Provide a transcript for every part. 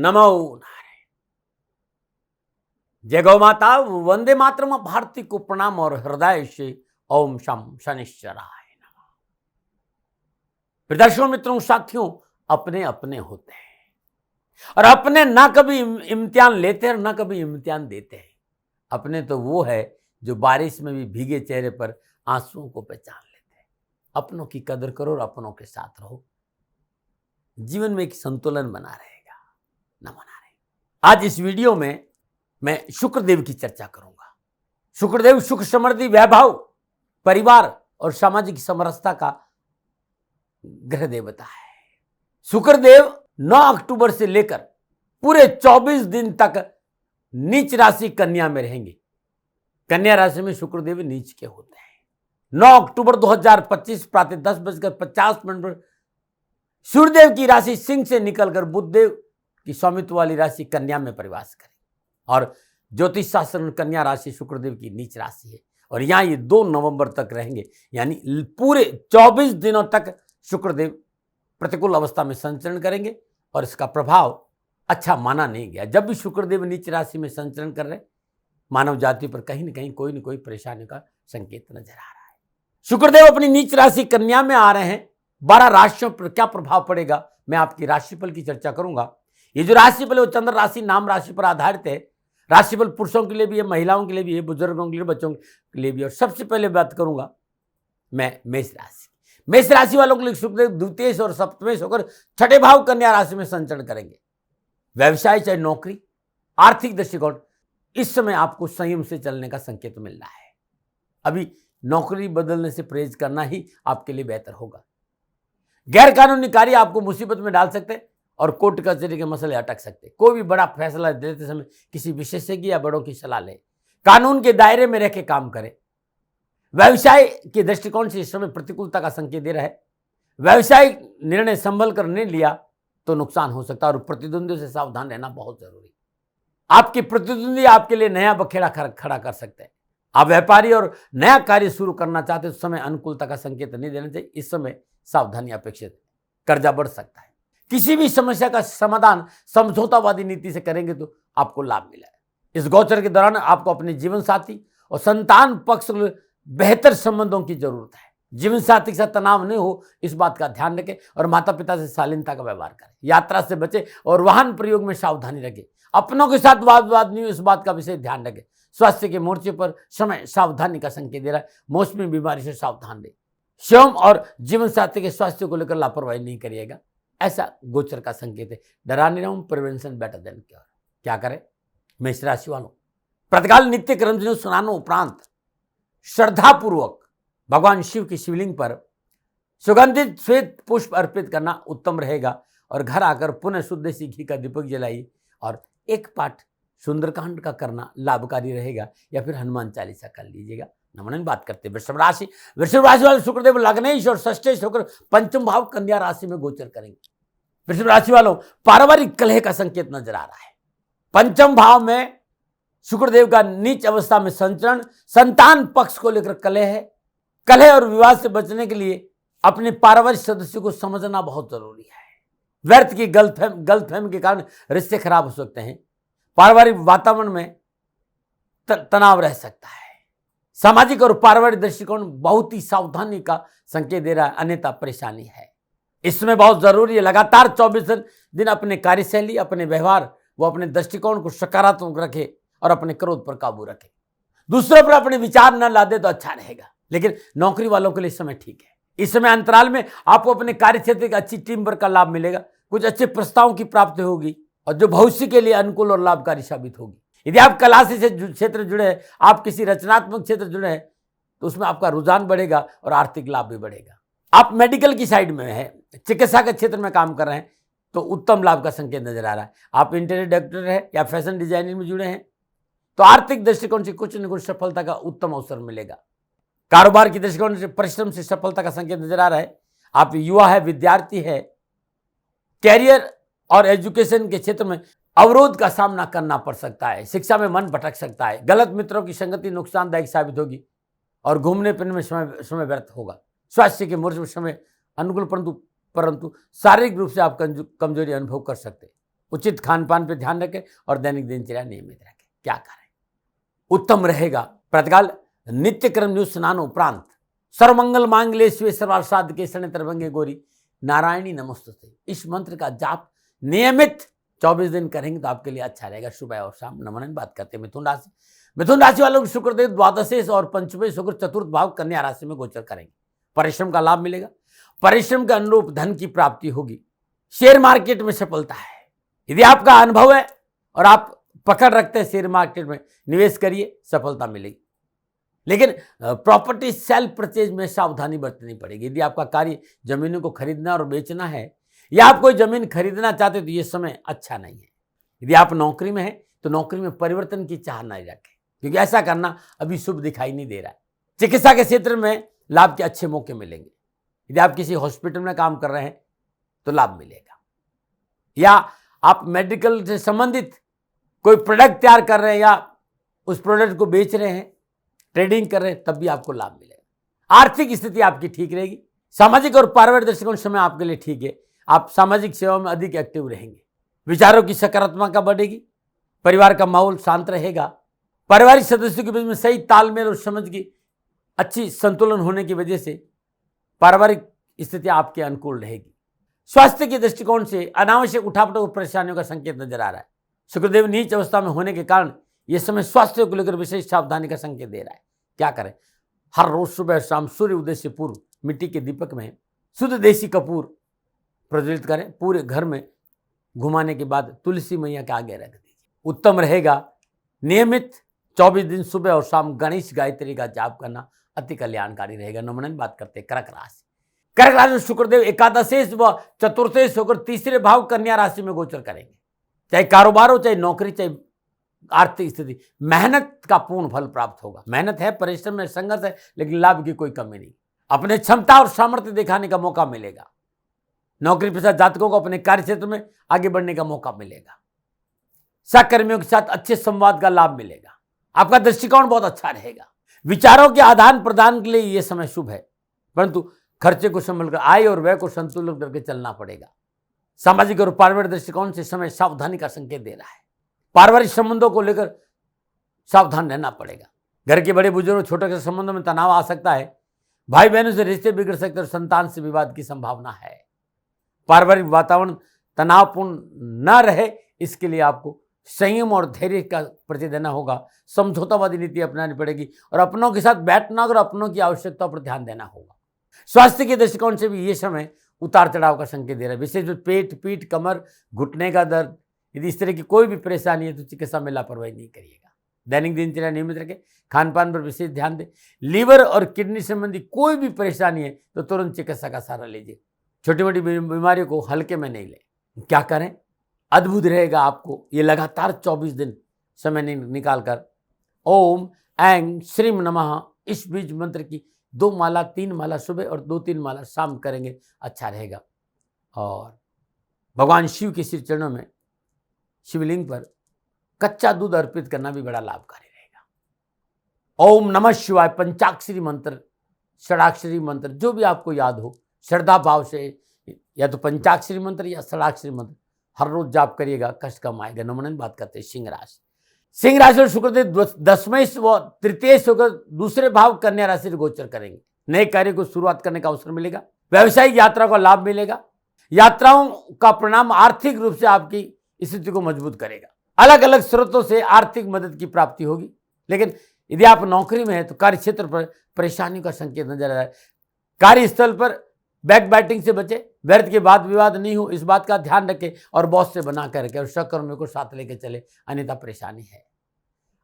नमो नारायण। जय गौ माता, वंदे मातरम। भारती को प्रणाम और हृदय से ओम शम शनिश्चराय नमः। प्रदर्शकों, मित्रों, साथियों, अपने अपने होते हैं और अपने ना कभी इम्तिहान लेते हैं और ना कभी इम्तिहान देते हैं। अपने तो वो है जो बारिश में भी भीगे चेहरे पर आंसुओं को पहचान लेते हैं। अपनों की कदर करो और अपनों के साथ रहो, जीवन में एक संतुलन बना रहेगा। नमो नारायण। आज इस वीडियो में मैं शुक्रदेव की चर्चा करूंगा। शुक्रदेव सुख, समृद्धि, वैभव, परिवार और सामाजिक समरसता का ग्रह देवता है। शुक्रदेव 9 अक्टूबर से लेकर पूरे 24 दिन तक नीच राशि कन्या में रहेंगे। कन्या राशि में शुक्रदेव नीच के होते हैं। 9 अक्टूबर 2025 प्रातः 10:50 पर सूर्यदेव की राशि सिंह से निकलकर बुधदेव की स्वामित्व वाली राशि कन्या में प्रवेश करें। और ज्योतिष शास्त्र में कन्या राशि शुक्रदेव की नीच राशि है और यहां ये 2 नवंबर तक रहेंगे, यानी पूरे 24 दिनों तक शुक्रदेव प्रतिकूल अवस्था में संचरण करेंगे और इसका प्रभाव अच्छा माना नहीं गया। जब भी शुक्रदेव नीच राशि में संचरण कर रहे, मानव जाति पर कहीं न कोई परेशानी का संकेत नजर आ रहा है। शुक्रदेव अपनी नीच राशि कन्या में आ रहे हैं। 12 राशियों पर क्या प्रभाव पड़ेगा, मैं आपकी राशिफल की चर्चा करूंगा। ये जो राशिफल है वो चंद्र राशि नाम राशि पर आधारित है। राशिफल पुरुषों के लिए भी है, महिलाओं के लिए भी है, बुजुर्गों के लिए, बच्चों के लिए भी। और सबसे पहले बात करूंगा मैं मेष राशि। मेष राशि वालों के लिए शुक्रदेव द्वितीय और सप्तमेश होकर छठे भाव कन्या राशि में संचरण करेंगे। व्यवसाय चाहे नौकरी, आर्थिक दृष्टिकोण, इस समय आपको संयम से चलने का संकेत मिल रहा है। अभी नौकरी बदलने से परहेज करना ही आपके लिए बेहतर होगा। गैर कानूनी कार्य आपको मुसीबत में डाल सकते हैं और कोर्ट कचहरी के मसले अटक सकते हैं। कोई भी बड़ा फैसला देते समय किसी विशेषज्ञ या बड़ों की सलाह लें। कानून के दायरे में रहकर काम करें। व्यवसाय के दृष्टिकोण से इस समय प्रतिकूलता का संकेत दे रहा है। व्यवसायिक निर्णय संभल कर नहीं लिया तो नुकसान हो सकता है और प्रतिद्वंदियों से सावधान रहना बहुत जरूरी। आपके प्रतिद्वंदी आपके लिए नया बखेड़ा खड़ा कर सकते हैं। आप व्यापारी और नया कार्य शुरू करना चाहते हैं, उस समय अनुकूलता का संकेत नहीं देना चाहिए। इस समय सावधानी अपेक्षित है। कर्जा बढ़ सकता है। किसी भी समस्या का समाधान समझौतावादी नीति से करेंगे तो आपको लाभ मिलेगा। इस गोचर के दौरान आपको अपने जीवन साथी और संतान पक्ष में बेहतर संबंधों की जरूरत है। जीवन साथी के साथ तनाव नहीं हो, इस बात का ध्यान रखें और माता पिता से शालीनता का व्यवहार करें। यात्रा से बचें और वाहन प्रयोग में सावधानी रखें। अपनों के साथ वाद विवाद नहीं हो, इस बात का विशेष ध्यान रखें। स्वास्थ्य के मोर्चे पर समय सावधानी का संकेत दे रहा है। मौसमी बीमारी से सावधान रहें। स्वयं और जीवन साथी के स्वास्थ्य को लेकर लापरवाही नहीं करिएगा, ऐसा गोचर का संकेत है। डरा नहीं रहूं, प्रिवेंशन बेटर देन क्योर। क्या करें मेष राशि वालों? प्रतिकाल नित्य क्रम सुनाने उपरांत श्रद्धापूर्वक भगवान शिव की शिवलिंग पर सुगंधित श्वेत पुष्प अर्पित करना उत्तम रहेगा और घर आकर पुनः शुद्ध देसी घी का दीपक जलाइए और एक पाठ सुंदरकांड का करना लाभकारी रहेगा या फिर हनुमान चालीसा कर लीजिएगा। नमन बात करते हैं वृषभ राशि। वृषभ राशि वाले शुक्रदेव लग्नेश और षष्ठेश होकर पंचम भाव कन्या राशि में गोचर करेंगे। वृषभ राशि वालों पारिवारिक कलह का संकेत नजर आ रहा है। पंचम भाव में शुक्रदेव का नीच अवस्था में संचरण, संतान पक्ष को लेकर कलह है। कलह और विवाद से बचने के लिए अपने पारिवारिक सदस्यों को समझना बहुत जरूरी है। व्यर्थ की गलतफहमी के कारण रिश्ते खराब हो सकते हैं। पारिवारिक वातावरण में तनाव रह सकता है। सामाजिक और पारिवारिक दृष्टिकोण बहुत ही सावधानी का संकेत दे रहा है, अन्यथा परेशानी है। इसमें बहुत जरूरी है लगातार 24 दिन अपने कार्यशैली, अपने व्यवहार व अपने दृष्टिकोण को सकारात्मक रखे और अपने क्रोध पर काबू रखे। दूसरों पर अपने विचार न लादे तो अच्छा रहेगा। लेकिन नौकरी वालों के लिए समय ठीक है। इस समय अंतराल में आपको अपने कार्य क्षेत्र की अच्छी टीम वर्क का लाभ मिलेगा। कुछ अच्छे प्रस्तावों की प्राप्ति होगी और जो भविष्य के लिए अनुकूल और लाभकारी साबित होगी। यदि आप कला से क्षेत्र जुड़े हैं, आप किसी रचनात्मक क्षेत्र जुड़े हैं, तो उसमें आपका रुझान बढ़ेगा और आर्थिक लाभ भी बढ़ेगा। आप मेडिकल की साइड में हैं, चिकित्सा के क्षेत्र में काम कर रहे हैं, तो उत्तम लाभ का संकेत नजर आ रहा है। आप इंटीरियर डेकोरेटर है या फैशन डिजाइनिंग में जुड़े हैं, तो आर्थिक दृष्टिकोण से कुछ न कुछ सफलता का उत्तम अवसर मिलेगा। कारोबार की दृष्टिकोण से परिश्रम से सफलता का संकेत नजर आ रहा है। आप युवा है, विद्यार्थी है, कैरियर और एजुकेशन के क्षेत्र में अवरोध का सामना करना पड़ सकता है। शिक्षा में मन भटक सकता है। गलत मित्रों की संगति नुकसानदायक साबित होगी और घूमने फिरने में समय व्यर्थ होगा। स्वास्थ्य के मोर्चे में समय अनुकूल परंतु शारीरिक रूप से आप कमजोरी अनुभव कर सकते हैं। उचित खान पान पर ध्यान रखें और दैनिक दिनचर्या नियमित रखें। क्या करें उत्तम रहेगा। प्रातःकाल नित्य कर्म न्यूज स्नान उपरांत सर्वमंगल मांगल्ये शिवे सर्वार्थ साधके शरण्ये त्र्यंबके गौरी नारायणी नमोस्तुते इस मंत्र का जाप नियमित 24 दिन करेंगे तो आपके लिए अच्छा रहेगा। सुबह और शाम। नमन। बात करते हैं मिथुन राशि वालों को शुक्रदेव द्वादशेश और पंचमे शुक्र चतुर्थ भाव कन्या राशि में गोचर करेंगे। परिश्रम का लाभ मिलेगा। परिश्रम के अनुरूप धन की प्राप्ति होगी। शेयर मार्केट में सफलता है। यदि आपका अनुभव है और आप पकड़ रखते हैं शेयर मार्केट में, निवेश करिए, सफलता मिलेगी। लेकिन प्रॉपर्टी सेल परचेज में सावधानी बरतनी पड़ेगी। यदि आपका कार्य जमीनों को खरीदना और बेचना है या आप कोई जमीन खरीदना चाहते तो ये समय अच्छा नहीं है। यदि आप नौकरी में हैं तो नौकरी में परिवर्तन की चाह नहीं रखें, क्योंकि ऐसा करना अभी शुभ दिखाई नहीं दे रहा है। चिकित्सा के क्षेत्र में लाभ के अच्छे मौके मिलेंगे। यदि आप किसी हॉस्पिटल में काम कर रहे हैं तो लाभ मिलेगा, या आप मेडिकल से संबंधित कोई प्रोडक्ट तैयार कर रहे हैं या उस प्रोडक्ट को बेच रहे हैं, ट्रेडिंग कर रहे हैं, तब भी आपको लाभ मिलेगा। आर्थिक स्थिति आपकी ठीक रहेगी। सामाजिक और पारिवारिक दृष्टिकोण समय आपके लिए ठीक है। आप सामाजिक सेवा में अधिक एक्टिव रहेंगे। विचारों की सकारात्मकता बढ़ेगी। परिवार का माहौल शांत रहेगा। पारिवारिक सदस्यों के बीच में सही तालमेल और समझ की अच्छी संतुलन होने की वजह से पारिवारिक स्थिति आपके अनुकूल रहेगी। स्वास्थ्य के दृष्टिकोण से अनावश्यक उठापटक और परेशानियों का संकेत नजर आ रहा है। शुक्रदेव नीच अवस्था में होने के कारण यह समय स्वास्थ्य को लेकर विशेष सावधानी का संकेत दे रहा है। क्या करें? हर रोज सुबह शाम सूर्य उदय से पूर्व मिट्टी के दीपक में शुद्ध देसी कपूर प्रज्वलित करें। पूरे घर में घुमाने के बाद तुलसी मैया के आगे रख दीजिए। उत्तम रहेगा। नियमित 24 दिन सुबह और शाम गणेश गायत्री का जाप करना अति कल्याणकारी रहेगा। नमन। बात करते हैं कर्क राशि। कर्क राशि में शुक्रदेव एकादशेश व चतुर्थेश होकर तीसरे भाव कन्या राशि में गोचर करेंगे। चाहे कारोबार हो, चाहे नौकरी, चाहे आर्थिक स्थिति, मेहनत का पूर्ण फल प्राप्त होगा। मेहनत है, परिश्रम में संघर्ष है, लेकिन लाभ की कोई कमी नहीं। अपने क्षमता और सामर्थ्य दिखाने का मौका मिलेगा। नौकरी पेशा जातकों को अपने कार्य क्षेत्र में आगे बढ़ने का मौका मिलेगा। सहकर्मियों के साथ अच्छे संवाद का लाभ मिलेगा। आपका दृष्टिकोण बहुत अच्छा रहेगा। विचारों के आदान प्रदान के लिए यह समय शुभ है, परंतु खर्चे को संभलकर आय और व्यय को संतुलित करके चलना पड़ेगा। सामाजिक और पारिवारिक दृष्टिकोण से समय सावधानी का संकेत दे रहा है। पारिवारिक संबंधों को लेकर सावधान रहना पड़ेगा। घर के बड़े बुजुर्ग छोटे के संबंधों में तनाव आ सकता है। भाई बहनों से रिश्ते बिगड़ सकते हैं और संतान से विवाद की संभावना है। पारिवारिक वातावरण तनावपूर्ण न रहे, इसके लिए आपको संयम और धैर्य का परिचय देना होगा। समझौतावादी नीति अपनानी पड़ेगी और अपनों के साथ बैठना और अपनों की आवश्यकता पर ध्यान देना होगा। स्वास्थ्य के दृष्टिकोण से भी ये समय उतार चढ़ाव का संकेत दे रहा है। विशेष रूप पेट, पीठ, कमर, घुटने का दर्द, यदि इस तरह की कोई भी परेशानी है तो चिकित्सा में लापरवाही नहीं करिएगा। दैनिक दिनचर्या नियमित रखें। खान पान पर विशेष ध्यान दें। लीवर और किडनी संबंधी कोई भी परेशानी है तो तुरंत चिकित्सा का सहारा लीजिए। छोटी मोटी बीमारियों को हल्के में नहीं लें। क्या करें? अद्भुत रहेगा आपको ये लगातार 24 दिन समय निकालकर ओम ऐं श्रीम नमः इस बीज मंत्र की 2 माला 3 माला सुबह और 2-3 माला शाम करेंगे, अच्छा रहेगा। और भगवान शिव के श्री चरणों में शिवलिंग पर कच्चा दूध अर्पित करना भी बड़ा लाभकारी रहेगा। ओम नमः शिवाय पंचाक्षरी मंत्र, षडाक्षरी मंत्र, जो भी आपको याद हो, श्रद्धा भाव से या तो पंचाक्षरी मंत्र या षडाक्षरी मंत्र हर रोज जाप करिएगा, कष्ट कम आएगा। नमन। बात करते हैं सिंह राशि। सिंह राशि और शुक्रदेव दशमेश व तृतीयेश होकर दूसरे भाव कन्या राशि से गोचर करेंगे। नए कार्य को शुरुआत करने का अवसर मिलेगा। व्यावसायिक यात्रा का लाभ मिलेगा। यात्राओं का परिणाम आर्थिक रूप से आपकी स्थिति को मजबूत करेगा। अलग अलग स्रोतों से आर्थिक मदद की प्राप्ति होगी। लेकिन यदि आप नौकरी में हैं तो कार्य क्षेत्र पर परेशानियों का संकेत नजर आ रहा है। कार्यस्थल पर बैक बैटिंग से बचे, व्यर्थ के वाद विवाद नहीं हो, इस बात का ध्यान रखें और बॉस से बना करके और सहकर्मियों को साथ लेकर चले, अन्यथा परेशानी है।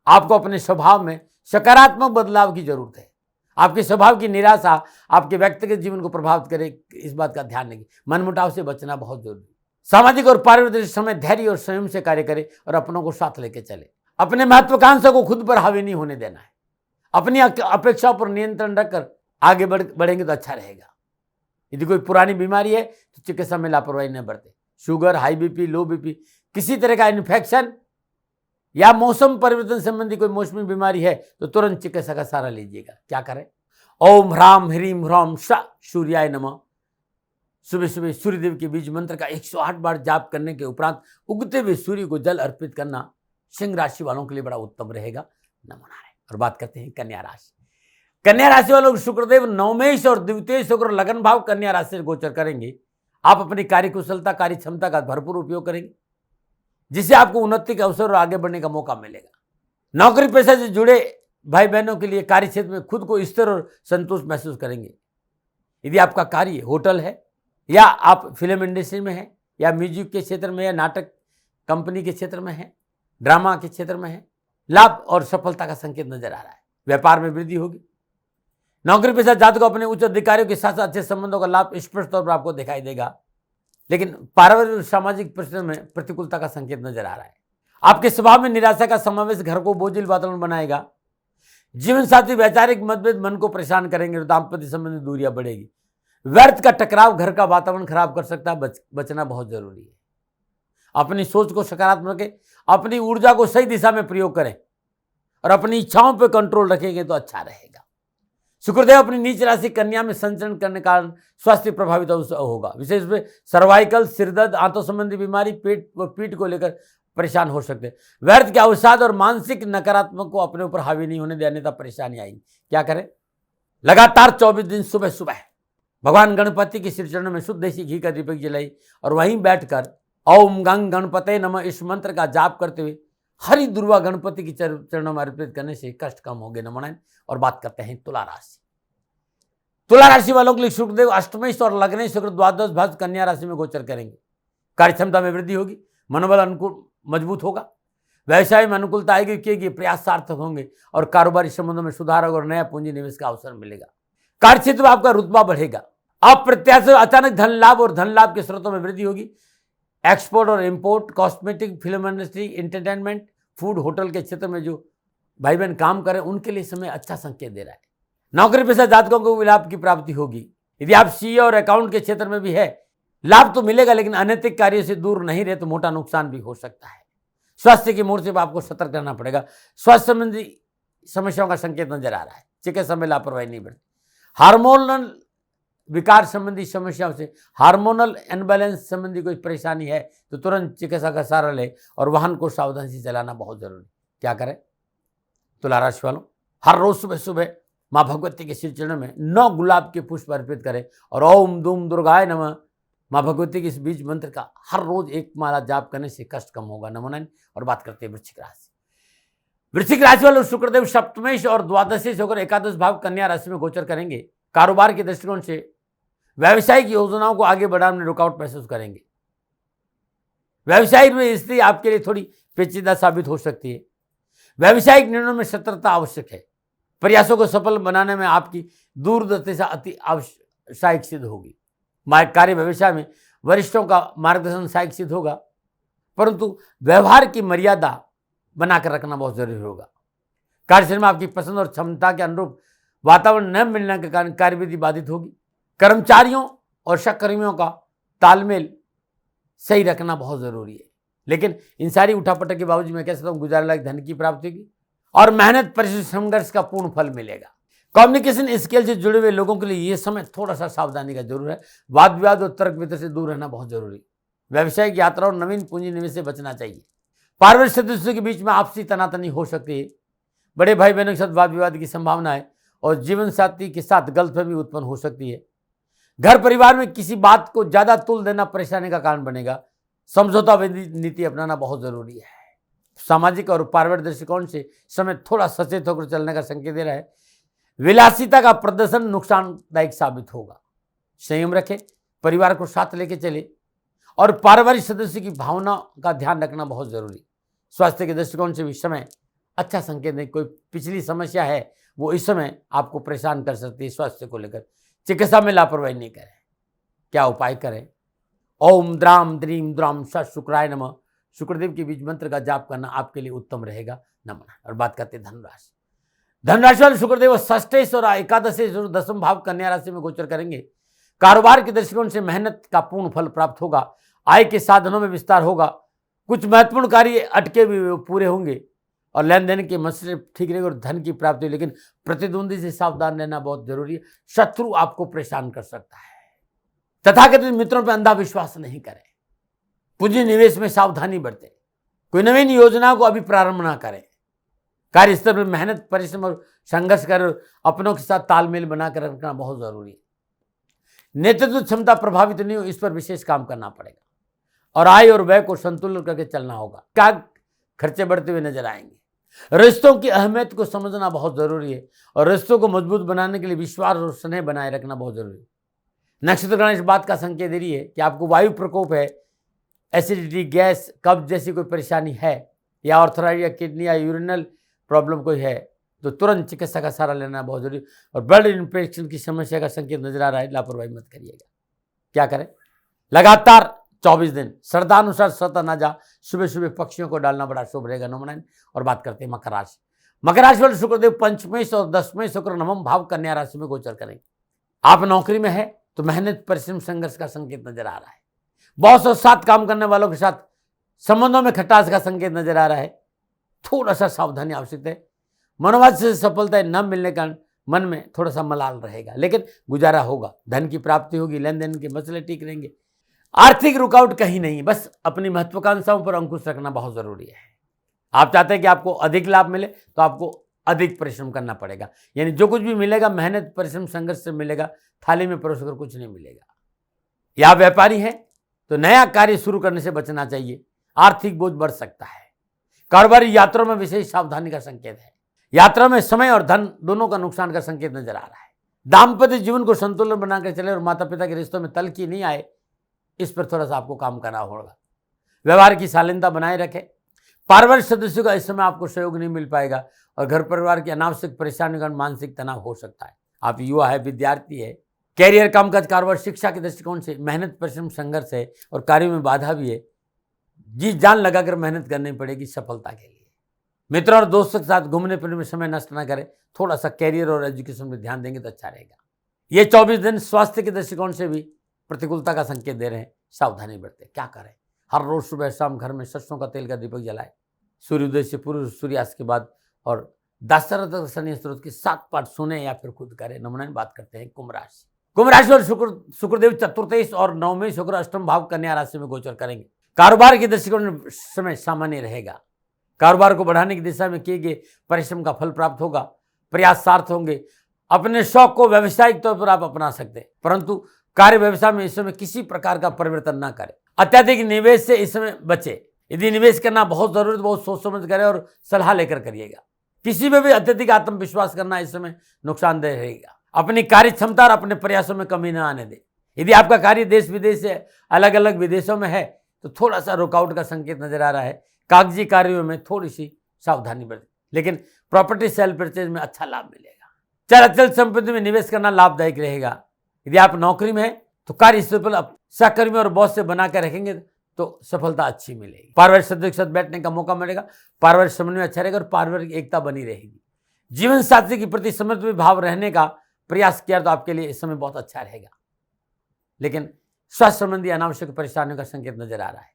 आपको अपने स्वभाव में सकारात्मक बदलाव की जरूरत है। आपके स्वभाव की निराशा आपके व्यक्तिगत जीवन को प्रभावित करे, इस बात का ध्यान रखें। मनमुटाव से बचना बहुत जरूरी है। सामाजिक और पारिवारिक समय धैर्य और संयम से कार्य करें और अपनों को साथ लेकर चले। अपने महत्वाकांक्षा को खुद पर हावी नहीं होने देना है। अपनी अपेक्षाओं पर नियंत्रण रखकर आगे बढ़ेंगे तो अच्छा रहेगा। यदि कोई पुरानी बीमारी है तो चिकित्सा में लापरवाही न बरते। शुगर, हाई बीपी, लो बीपी, किसी तरह का इन्फेक्शन या मौसम परिवर्तन संबंधी कोई मौसमी बीमारी है तो तुरंत चिकित्सा का सहारा लीजिएगा। क्या करें? ओम ह्राम ह्रीम ह्रौम श सूर्याय नमः सुबह सुबह सूर्यदेव के बीज मंत्र का 108 बार जाप करने के उपरांत उगते हुए सूर्य को जल अर्पित करना सिंह राशि वालों के लिए बड़ा उत्तम रहेगा। नमो नारायण। और बात करते हैं कन्या राशि। कन्या राशि वालों को शुक्रदेव नवमेश और द्वितीय शुक्र लगन भाव कन्या राशि से गोचर करेंगे। आप अपनी कार्य कुशलता, कार्य क्षमता का भरपूर उपयोग करेंगे, जिससे आपको उन्नति के अवसर और आगे बढ़ने का मौका मिलेगा। नौकरी पेशा से जुड़े भाई बहनों के लिए कार्य क्षेत्र में खुद को स्थिर और संतुष्ट महसूस करेंगे। यदि आपका कार्य होटल है या आप फिल्म इंडस्ट्री में हैं या म्यूजिक के क्षेत्र में या नाटक कंपनी के क्षेत्र में है, ड्रामा के क्षेत्र में है, लाभ और सफलता का संकेत नजर आ रहा है। व्यापार में वृद्धि होगी। नौकरी पेशा जातक को अपने उच्च अधिकारियों के साथ अच्छे संबंधों का लाभ स्पष्ट तौर पर आपको दिखाई देगा, लेकिन पारिवारिक और सामाजिक परिस्थितियों में प्रतिकूलता का संकेत नजर आ रहा है। आपके स्वभाव में निराशा का समावेश घर को बोझिल वातावरण बनाएगा। जीवन साथी वैचारिक मतभेद मन को परेशान करेंगे और दाम्पत्य संबंधी दूरियां बढ़ेगी। व्यर्थ का टकराव घर का वातावरण खराब कर सकता है, बचना बहुत जरूरी है। अपनी सोच को सकारात्मक रखें, अपनी ऊर्जा को सही दिशा में प्रयोग करें और अपनी इच्छाओं पर कंट्रोल रखेंगे तो अच्छा रहेगा। शुक्रदेव अपनी नीच राशि कन्या में संचरण करने के कारण स्वास्थ्य प्रभावित होगा। विशेष रूप से सर्वाइकल, सिरदर्द, आंतों संबंधी बीमारी, पेट व पीठ को लेकर परेशान हो सकते हैं। व्यर्थ के अवसाद और मानसिक नकारात्मक को अपने ऊपर हावी नहीं होने देने तक परेशानी आएगी। क्या करें? लगातार 24 दिन सुबह सुबह भगवान गणपति के श्री चरणों में शुद्ध देसी घी का दीपक जलाई और वहीं बैठकर ओम गंग गणपते नमः इस मंत्र का जाप करते हुए हरि दुर्वा गणपति की चरणों में अर्पित करने से कष्ट कम होंगे। नमो नारायण। और बात करते हैं तुला राशि। तुला राशि वालों के लिए शुक्रदेव अष्टमेश और लग्नेश शुक्र द्वादश भाव कन्या राशि में गोचर करेंगे। कार्य क्षमता में वृद्धि होगी, मनोबल अनुकूल मजबूत होगा, व्यवसाय में अनुकूलता आएगी, किए गए प्रयास सार्थक होंगे और कारोबारी संबंधों में सुधार होगा और नया पूंजी निवेश का अवसर मिलेगा। कार्य क्षेत्र में आपका रुतबा बढ़ेगा। अप्रत्याशित अचानक धन लाभ और धन लाभ के स्रोतों में वृद्धि होगी। एक्सपोर्ट और import, cosmetic, film industry, entertainment, food, hotel के क्षेत्र में जो भाई बहन काम करें उनके लिए समय अच्छा संकेत दे रहा है। नौकरी पेशा जातकों को लाभ की प्राप्ति होगी। यदि आप सीए और अकाउंट के क्षेत्र में भी है, लाभ तो मिलेगा, लेकिन अनैतिक कार्य से दूर नहीं रहे तो मोटा नुकसान भी हो सकता है। स्वास्थ्य की मोड़ से आपको सतर्क रहना पड़ेगा। स्वास्थ्य संबंधी समस्याओं का संकेत नजर आ रहा है। चिकित्सा में लापरवाही नहीं बरती। हार्मोनल विकार संबंधी समस्याओं से, हार्मोनल अनबैलेंस संबंधी कोई परेशानी है तो तुरंत चिकित्सा का सहारा ले और वाहन को सावधानी से चलाना बहुत जरूरी। क्या करें? तुला राशि वालों, हर रोज सुबह सुबह माँ भगवती के श्री चरणों में 9 गुलाब के पुष्प अर्पित करें और ओम दूम दुर्गाय नमः माँ भगवती के इस बीज मंत्र का हर रोज एक माला जाप करने से कष्ट कम होगा। नमो नारायण। और बात करते हैं वृश्चिक राशि। वृश्चिक राशि वालों शुक्रदेव सप्तमेश और द्वादशेश होकर एकादश भाव कन्या राशि में गोचर करेंगे। कारोबार के दृष्टिकोण से व्यावसायिक योजनाओं को आगे बढ़ाने में रुकावट महसूस करेंगे। व्यावसायिक में स्थिति आपके लिए थोड़ी पेचीदा साबित हो सकती है। व्यावसायिक निर्णयों में सतर्कता आवश्यक है। प्रयासों को सफल बनाने में आपकी दूरदर्शिता अति आवश्यक सिद्ध होगी। कार्य व्यवसाय में वरिष्ठों का मार्गदर्शन सहायक सिद्ध होगा, परंतु व्यवहार की मर्यादा बनाकर रखना बहुत जरूरी होगा। कार्यस्थल में आपकी पसंद और क्षमता के अनुरूप वातावरण न मिलने के कारण कार्यविधि बाधित होगी। कर्मचारियों और सहकर्मियों का तालमेल सही रखना बहुत जरूरी है। लेकिन इन सारी उठापटक के बावजूद मैं कह सकता हूँ गुजारे लायक धन की प्राप्ति होगी और मेहनत परिश्रम संघर्ष का पूर्ण फल मिलेगा। कम्युनिकेशन स्किल से जुड़े हुए लोगों के लिए ये समय थोड़ा सा सावधानी का जरूर है। वाद विवाद और तर्क वितर्क से दूर रहना बहुत जरूरी। व्यावसायिक यात्रा और नवीन पूंजी निवेश से बचना चाहिए। पारिवारिक सदस्यों के बीच में आपसी तनातनी हो सकती है। बड़े भाई बहनों के साथ वाद विवाद की संभावना है और जीवन साथी के साथ गलतफहमी उत्पन्न हो सकती है। घर परिवार में किसी बात को ज्यादा तुल देना परेशानी का कारण बनेगा। समझौता नीति अपनाना बहुत जरूरी है। सामाजिक और पारिवारिक दृष्टिकोण से समय थोड़ा सचेत होकर चलने का संकेत दे रहा है। विलासिता का प्रदर्शन नुकसानदायक साबित होगा। संयम रखें, परिवार को साथ लेके चले और पारिवारिक सदस्य की भावना का ध्यान रखना बहुत जरूरी। स्वास्थ्य के दृष्टिकोण से भी समय अच्छा संकेत नहीं। कोई पिछली समस्या है वो इस समय आपको परेशान कर सकती है। स्वास्थ्य को लेकर चिकित्सा में लापरवाही नहीं करें। क्या उपाय करें? ओम द्राम द्रीम द्राम सत शुक्राय नमः शुक्रदेव के बीज मंत्र का जाप करना आपके लिए उत्तम रहेगा। नमन। और बात करते हैं धनराशि। धनराशि वाले शुक्रदेव षष्ठेश और एकादशेश और दसम भाव कन्या राशि में गोचर करेंगे। कारोबार के दृष्टिकोण से मेहनत का पूर्ण फल प्राप्त होगा। आय के साधनों में विस्तार होगा। कुछ महत्वपूर्ण कार्य अटके भी पूरे होंगे और लेन देन के मसले ठीक रहेंगे और धन की प्राप्ति। लेकिन प्रतिद्वंदी से सावधान रहना बहुत जरूरी है। शत्रु आपको परेशान कर सकता है। तथाकथित मित्रों पर अंधा विश्वास नहीं करें। पूंजी निवेश में सावधानी बरतें। कोई नवीन योजना को अभी प्रारंभ ना करें। कार्य स्तर पर मेहनत, परिश्रम और संघर्ष कर अपनों के साथ तालमेल बनाकर रखना बहुत जरूरी है। नेतृत्व क्षमता प्रभावित नहीं हो, इस पर विशेष काम करना पड़ेगा और आय और व्यय को संतुलित करके चलना होगा। क्या खर्चे बढ़ते हुए नजर आएंगे। रिश्तों की अहमियत को समझना बहुत जरूरी है और रिश्तों को मजबूत बनाने के लिए विश्वास और स्नेह बनाए रखना बहुत जरूरी है। नक्षत्र गणना इस बात का संकेत दे रही है कि आपको वायु प्रकोप है, एसिडिटी, गैस, कब्ज जैसी कोई परेशानी है या आर्थराइटिस या किडनी या यूरिनल प्रॉब्लम कोई है तो तुरंत चिकित्सा का सहारा लेना बहुत जरूरी। और ब्लड इन्फेक्शन की समस्या का संकेत नजर आ रहा है, लापरवाही मत करिएगा। क्या करें, लगातार 24 दिन श्रद्धानुसार श्रद्धा ना जा, सुबह सुबह पक्षियों को डालना बड़ा शुभ रहेगा। नमन। और बात करते हैं मकर राशि। मकर राशि वाले शुक्रदेव पंचमें और 10वें शुक्र नवम भाव कन्या राशि में गोचर करेंगे। आप नौकरी में है तो मेहनत, परिश्रम, संघर्ष का संकेत नजर आ रहा है। बॉस और साथ काम करने वालों के साथ संबंधों में खटास का संकेत नजर आ रहा है। थोड़ा सा सावधानी आवश्यक है। मनोवांछित से सफलता न मिलने का मन में थोड़ा सा मलाल रहेगा, लेकिन गुजारा होगा। धन की प्राप्ति होगी, लेन देन के मसले ठीक रहेंगे। आर्थिक रुकावट कहीं नहीं, बस अपनी महत्वाकांक्षाओं पर अंकुश रखना बहुत जरूरी है। आप चाहते हैं कि आपको अधिक लाभ मिले तो आपको अधिक परिश्रम करना पड़ेगा। यानी जो कुछ भी मिलेगा मेहनत, परिश्रम, संघर्ष से मिलेगा। थाली में परोस कर कुछ नहीं मिलेगा। या व्यापारी हैं तो नया कार्य शुरू करने से बचना चाहिए। आर्थिक बोझ बढ़ सकता है। कारोबारी यात्रा में विशेष सावधानी का संकेत है। यात्रा में समय और धन दोनों का नुकसान का संकेत नजर आ रहा है। दाम्पत्य जीवन को संतुलन बनाकर चले और माता पिता के रिश्तों में तलखी नहीं आए, इस पर थोड़ा सा आपको काम करना होगा। व्यवहार की शालीनता बनाए रखें। पारिवारिक सदस्यों का इस समय आपको सहयोग नहीं मिल पाएगा और घर परिवार की अनावश्यक परेशानियों का मानसिक तनाव हो सकता है। आप युवा है, विद्यार्थी है, कैरियर, कामकाज, कारोबार, शिक्षा के दृष्टिकोण से मेहनत, परिश्रम, संघर्ष है और कार्यों में बाधा भी है। जी जान लगाकर मेहनत करनी पड़ेगी सफलता के लिए। मित्रों और दोस्तों के साथ घूमने फिरने में समय नष्ट ना करें। थोड़ा सा कैरियर और एजुकेशन में ध्यान देंगे तो अच्छा रहेगा। ये 24 दिन स्वास्थ्य के दृष्टिकोण से भी प्रतिकूलता का संकेत दे रहे हैं। सावधानी बरतें। क्या करें, हर रोज सुबह शाम घर में सरसों का तेल का दीपक जलाएं। सूर्योदय से पूर्व, सूर्यास्त के बाद और दशरथ शनि स्त्रोत के 7 पाठ सुने या फिर खुद करें। नमन। बात करते हैं कुंभ राशि। कुंभ राशि और शुक्रदेव चतुर्थ और 9वें शुक्र अष्टम भाव कन्या राशि में गोचर करेंगे। कारोबार के दृष्टिकोण समय सामान्य रहेगा। कारोबार को बढ़ाने की दिशा में किए गए परिश्रम का फल प्राप्त होगा। प्रयास सार्थ होंगे। अपने शौक को व्यवसायिक तौर पर आप अपना सकते हैं, परंतु कार्य व्यवसाय में इस समय किसी प्रकार का परिवर्तन ना करें। अत्यधिक निवेश से इस समय बचे। यदि निवेश करना बहुत जरूरी है, बहुत सोच समझ करें और सलाह लेकर करिएगा। किसी में भी अत्यधिक आत्मविश्वास करना इस समय नुकसानदेह रहेगा। अपनी कार्य क्षमता और अपने प्रयासों में कमी न आने दें। यदि आपका कार्य देश विदेश से अलग अलग विदेशों में है तो थोड़ा सा रुकावट का संकेत नजर आ रहा है। कागजी कार्यों में थोड़ी सी सावधानी बरतें, लेकिन प्रॉपर्टी सेल परचेज में अच्छा लाभ मिलेगा। चल अचल संपत्ति में निवेश करना लाभदायक रहेगा। यदि आप नौकरी में हैं तो कार्य स्थल पर सहकर्मी और बॉस से बनाकर रखेंगे तो सफलता अच्छी मिलेगी। पारिवारिक सदस्य के साथ बैठने का मौका मिलेगा। पारिवारिक समन्वय अच्छा रहेगा और पारिवारिक एकता बनी रहेगी। जीवन साथी के प्रति समर्पित भाव रहने का प्रयास किया तो आपके लिए इस समय बहुत अच्छा रहेगा, लेकिन स्वास्थ्य संबंधी अनावश्यक परेशानियों का संकेत नजर आ रहा है।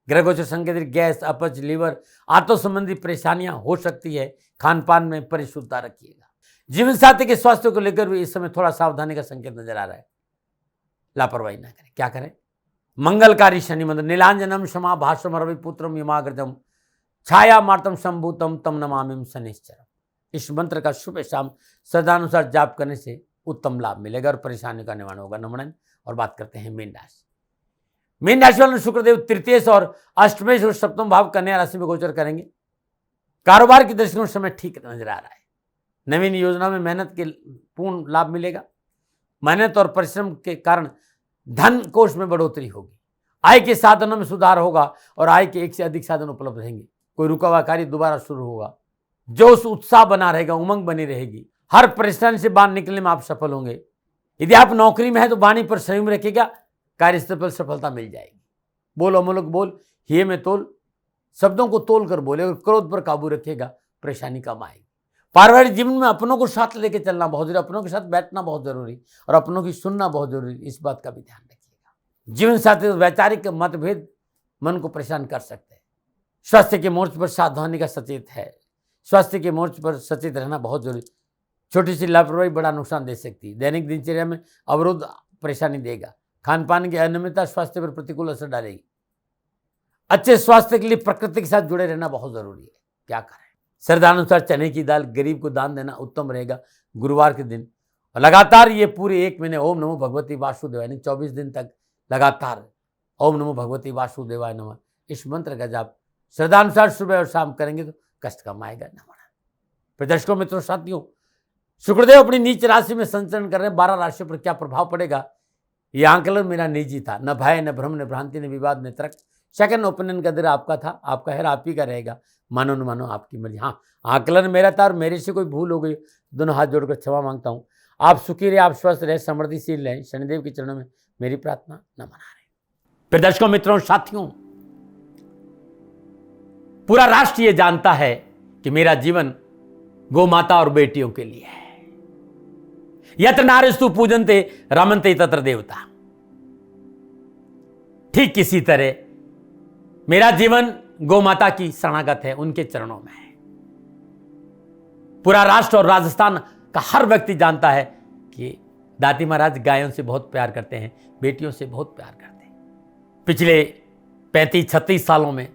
ग्रह गोचर संकेत गैस, अपच, लीवर, आंतों संबंधी परेशानियां हो सकती है। खान पान में परिशुद्धता रखिएगा। जीवन साथी के स्वास्थ्य को लेकर भी इस समय थोड़ा सावधानी का संकेत नजर आ रहा है। लापरवाही ना करें। क्या करें, मंगलकारी शनि मंत्र नीलांजनम क्षमा भाषम रवि पुत्रम यमाग्रजम छाया मार्तम संभूतम तम नमामिम शनिश्चरम। इस मंत्र का सुबह शाम श्रद्धानुसार जाप करने से उत्तम लाभ मिलेगा और परेशानियों का निवारण होगा। नमन। और बात करते हैं मीन राशि। मीन राशि वाले शुक्रदेव तृतीय और अष्टमेश और सप्तम भाव कन्या राशि में गोचर करेंगे। कारोबार की दृष्टि समय ठीक नजर आ रहा है। नवीन योजना में मेहनत के पूर्ण लाभ मिलेगा। मेहनत और परिश्रम के कारण धन कोष में बढ़ोतरी होगी। आय के साधनों में सुधार होगा और आय के एक से अधिक साधन उपलब्ध रहेंगे। कोई रुका हुआ कार्य दोबारा शुरू होगा। जोश उत्साह बना रहेगा, उमंग बनी रहेगी। हर परेशानी से बाहर निकलने में आप सफल होंगे। यदि आप नौकरी में है तो वाणी पर संयम रखिएगा, कार्यस्थल पर सफलता मिल जाएगी। बोल अमूलक बोल, हिये में तोल, शब्दों को तोल कर बोले और क्रोध पर काबू रखिएगा, परेशानी कम आएगी। पारिवारिक जीवन में अपनों को साथ लेके चलना बहुत जरूरी, अपनों के साथ बैठना बहुत जरूरी और अपनों की सुनना बहुत जरूरी, इस बात का भी ध्यान रखिएगा। जीवन साथी वैचारिक मतभेद मन को परेशान कर सकते हैं। स्वास्थ्य के मोर्च पर सावधानी का सचेत है। स्वास्थ्य के मोर्च पर सचेत रहना बहुत जरूरी। छोटी सी लापरवाही बड़ा नुकसान दे सकती है। दैनिक दिनचर्या में अवरोध परेशानी देगा। खान पान की अनियमितता स्वास्थ्य पर प्रतिकूल असर डालेगी। अच्छे स्वास्थ्य के लिए प्रकृति के साथ जुड़े रहना बहुत जरूरी है। क्या करें? श्रद्धानुसार चने की दाल गरीब को दान देना उत्तम रहेगा गुरुवार के दिन। और लगातार ये पूरे 1 महीने ओम नमो भगवती वासुदेवाय यानी 24 दिन तक लगातार ओम नमो भगवती वासुदेवाय नमः इस मंत्र का जाप श्रद्धानुसार सुबह और शाम करेंगे तो कष्ट कम आएगा। नमः। प्रदर्शकों मित्रों साथियों, शुक्रदेव अपनी नीच राशि में संचरण कर रहे हैं। 12 राशियों पर क्या प्रभाव पड़ेगा, यह आंकलन मेरा निजी था। न भय, न भ्रम, न भ्रांति, न विवाद, न तर्क। सेकंड ओपिनियन का दिन आपका था, आपका है, आप ही का रहेगा। मानो न मानो आपकी मर्जी। हाँ, आंकलन मेरा था और मेरे से कोई भूल हो गई, दोनों हाथ जोड़कर क्षमा मांगता हूँ। आप सुखी रहे, आप स्वस्थ रहे, समृद्धिशील रहें, शनिदेव के चरणों में मेरी प्रार्थना नमन आ रही। प्रदर्शकों मित्रों साथियों, पूरा राष्ट्र ये जानता है कि मेरा जीवन गौ माता और बेटियों के लिए है। यत्र नारीस्तु पूजन्ते रमन्ते तत्र देवता। ठीक किसी तरह मेरा जीवन गौ माता की शरणागत है, उनके चरणों में है। पूरा राष्ट्र और राजस्थान का हर व्यक्ति जानता है कि दाती महाराज गायों से बहुत प्यार करते हैं, बेटियों से बहुत प्यार करते हैं। पिछले 35-36 सालों में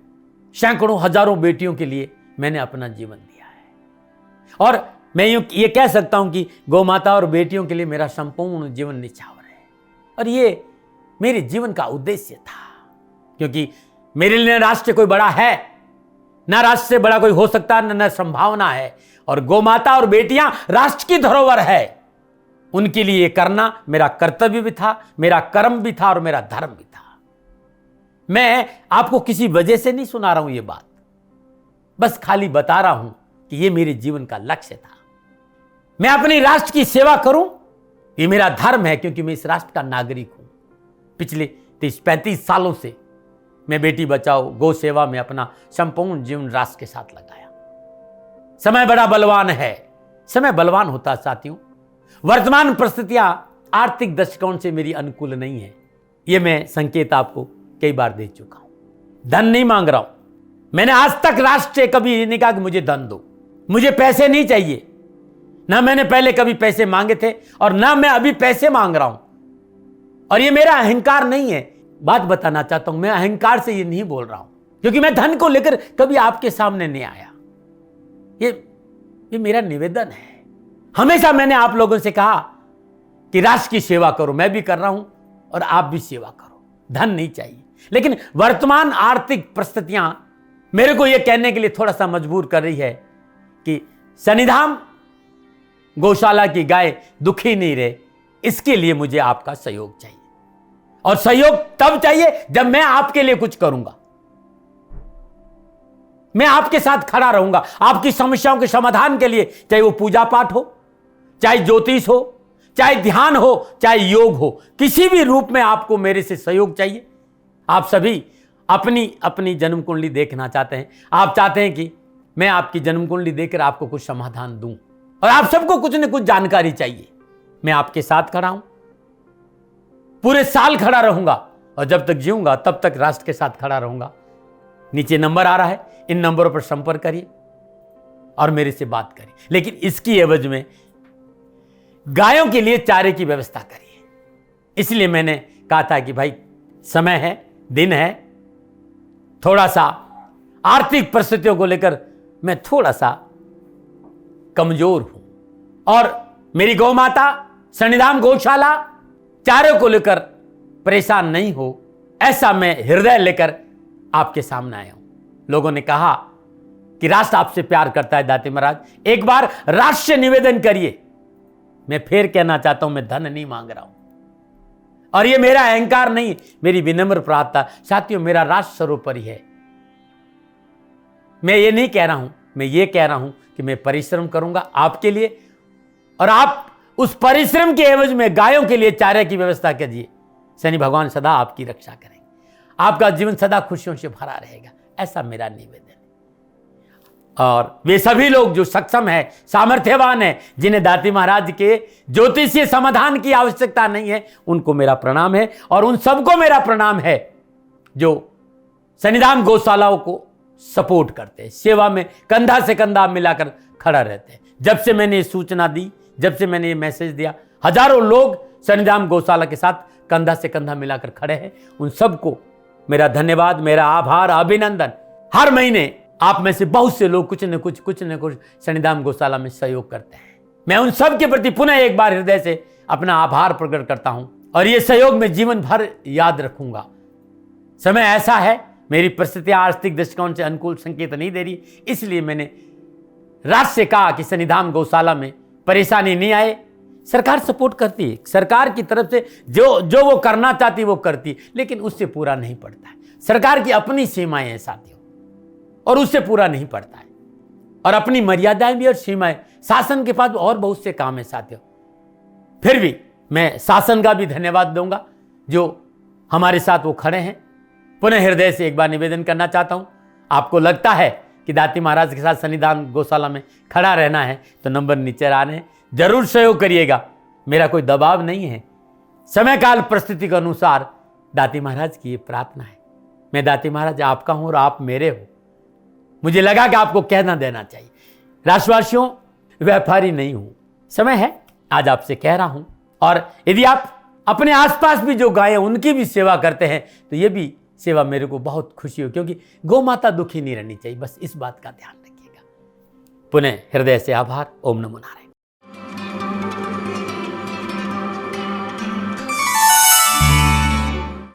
सैकड़ों हजारों बेटियों के लिए मैंने अपना जीवन दिया है। और मैं ये कह सकता हूं कि गौ माता और बेटियों के लिए मेरा संपूर्ण जीवन निछावर है। और ये मेरे जीवन का उद्देश्य था, क्योंकि मेरे लिए राष्ट्र कोई बड़ा है, ना राष्ट्र से बड़ा कोई हो सकता है, न संभावना है। और गौ माता और बेटियां राष्ट्र की धरोहर है, उनके लिए करना मेरा कर्तव्य भी था, मेरा कर्म भी था और मेरा धर्म भी था। मैं आपको किसी वजह से नहीं सुना रहा हूं ये बात, बस खाली बता रहा हूं कि ये मेरे जीवन का लक्ष्य था। मैं अपनी राष्ट्र की सेवा करूं, ये मेरा धर्म है, क्योंकि मैं इस राष्ट्र का नागरिक हूं। पिछले 30-35 सालों से मैं बेटी बचाओ, गौ सेवा में अपना संपूर्ण जीवन राष्ट्र के साथ लगाया। समय बड़ा बलवान है, समय बलवान होता साथियों। वर्तमान परिस्थितियां आर्थिक दृष्टिकोण से मेरी अनुकूल नहीं है, यह मैं संकेत आपको कई बार दे चुका हूं। धन नहीं मांग रहा हूं। मैंने आज तक राष्ट्र से कभी ये नहीं कहा कि मुझे धन दो, मुझे पैसे नहीं चाहिए। ना मैंने पहले कभी पैसे मांगे थे और ना मैं अभी पैसे मांग रहा हूं। और ये मेरा अहंकार नहीं है। बात बताना चाहता हूं, मैं अहंकार से ये नहीं बोल रहा हूं, क्योंकि मैं धन को लेकर कभी आपके सामने नहीं आया। ये मेरा निवेदन है। हमेशा मैंने आप लोगों से कहा कि राष्ट्र की सेवा करो, मैं भी कर रहा हूं और आप भी सेवा करो। धन नहीं चाहिए, लेकिन वर्तमान आर्थिक परिस्थितियां मेरे को यह कहने के लिए थोड़ा सा मजबूर कर रही है कि शनिधाम गौशाला की गाय दुखी नहीं रहे, इसके लिए मुझे आपका सहयोग चाहिए। और सहयोग तब चाहिए जब मैं आपके लिए कुछ करूंगा, मैं आपके साथ खड़ा रहूंगा आपकी समस्याओं के समाधान के लिए। चाहे वो पूजा पाठ हो, चाहे ज्योतिष हो, चाहे ध्यान हो, चाहे योग हो, किसी भी रूप में आपको मेरे से सहयोग चाहिए। आप सभी अपनी अपनी जन्म कुंडली देखना चाहते हैं। आप चाहते हैं कि मैं आपकी जन्म कुंडली देखकर आपको कुछ समाधान दूं, और आप सबको कुछ न कुछ जानकारी चाहिए। मैं आपके साथ खड़ा हूं, पूरे साल खड़ा रहूंगा, और जब तक जीऊंगा तब तक राष्ट्र के साथ खड़ा रहूंगा। नीचे नंबर आ रहा है, इन नंबरों पर संपर्क करिए और मेरे से बात करिए। लेकिन इसकी एवज में गायों के लिए चारे की व्यवस्था करिए। इसलिए मैंने कहा था कि भाई समय है, दिन है, थोड़ा सा आर्थिक परिस्थितियों को लेकर मैं थोड़ा सा कमजोर हूं, और मेरी गौ माता शनिधाम गौशाला चारे को लेकर परेशान नहीं हो, ऐसा मैं हृदय लेकर आपके सामने आया हूं। लोगों ने कहा कि राष्ट्र आपसे प्यार करता है दाती महाराज, एक बार राष्ट्र से निवेदन करिए। मैं फिर कहना चाहता हूं, मैं धन नहीं मांग रहा हूं, और ये मेरा अहंकार नहीं, मेरी विनम्र प्रार्थना। साथियों, मेरा राष्ट्र सर्वोपरि है। मैं ये नहीं कह रहा हूं, मैं ये कह रहा हूं कि मैं परिश्रम करूंगा आपके लिए, और आप उस परिश्रम के एवज में गायों के लिए चारे की व्यवस्था कीजिए। शनि भगवान सदा आपकी रक्षा करेंगे, आपका जीवन सदा खुशियों से भरा रहेगा, ऐसा मेरा निवेदन है। और वे सभी लोग जो सक्षम है, सामर्थ्यवान है, जिन्हें दाती महाराज के ज्योतिषीय समाधान की आवश्यकता नहीं है, उनको मेरा प्रणाम है। और उन सबको मेरा प्रणाम है जो शनिधाम गौशालाओं को सपोर्ट करते हैं, सेवा में कंधा से कंधा मिलाकर खड़ा रहते हैं। जब से मैंने ये सूचना दी, जब से मैंने ये मैसेज दिया, हजारों लोग शनिधाम गौशाला के साथ कंधा से कंधा मिलाकर खड़े हैं, उन सबको मेरा धन्यवाद, मेरा आभार, अभिनंदन। हर महीने आप में से बहुत से लोग कुछ न कुछ शनिधाम गौशाला में सहयोग करते हैं। मैं उन सब के प्रति पुनः एक बार हृदय से अपना आभार प्रकट करता हूं और ये सहयोग मैं जीवन भर याद रखूंगा। समय ऐसा है, मेरी परिस्थितियां आर्थिक दृष्टिकोण से अनुकूल संकेत नहीं दे रही, इसलिए मैंने राष्ट्र से कहा कि शनिधाम गौशाला में परेशानी नहीं आए। सरकार सपोर्ट करती है, सरकार की तरफ से जो वो करना चाहती वो करती, लेकिन उससे पूरा नहीं पड़ता है। सरकार की अपनी सीमाएं हैं साथियों, और उससे पूरा नहीं पड़ता है, और अपनी मर्यादाएं भी और सीमाएं। शासन के पास और बहुत से काम है साथियों। फिर भी मैं शासन का भी धन्यवाद दूंगा जो हमारे साथ वो खड़े हैं। पुनः हृदय से एक बार निवेदन करना चाहता हूं, आपको लगता है कि दाती महाराज के साथ शनिधाम गौशाला में खड़ा रहना है तो नंबर नीचे आ रहे हैं, जरूर सहयोग करिएगा। मेरा कोई दबाव नहीं है, समय काल परिस्थिति के अनुसार दाती महाराज की ये प्रार्थना है। मैं दाती महाराज आपका हूं और आप मेरे हो, मुझे लगा कि आपको कहना देना चाहिए। राष्ट्रवासियों, व्यापारी नहीं हूं, समय है आज आपसे कह रहा हूं। और यदि आप अपने आसपास भी जो गाय हैं उनकी भी सेवा करते हैं तो ये भी सेवा मेरे को बहुत खुशी हो, क्योंकि गौ माता दुखी नहीं रहनी चाहिए, बस इस बात का ध्यान रखिएगा। पुनः हृदय से आभार। ओम नमो नारायण।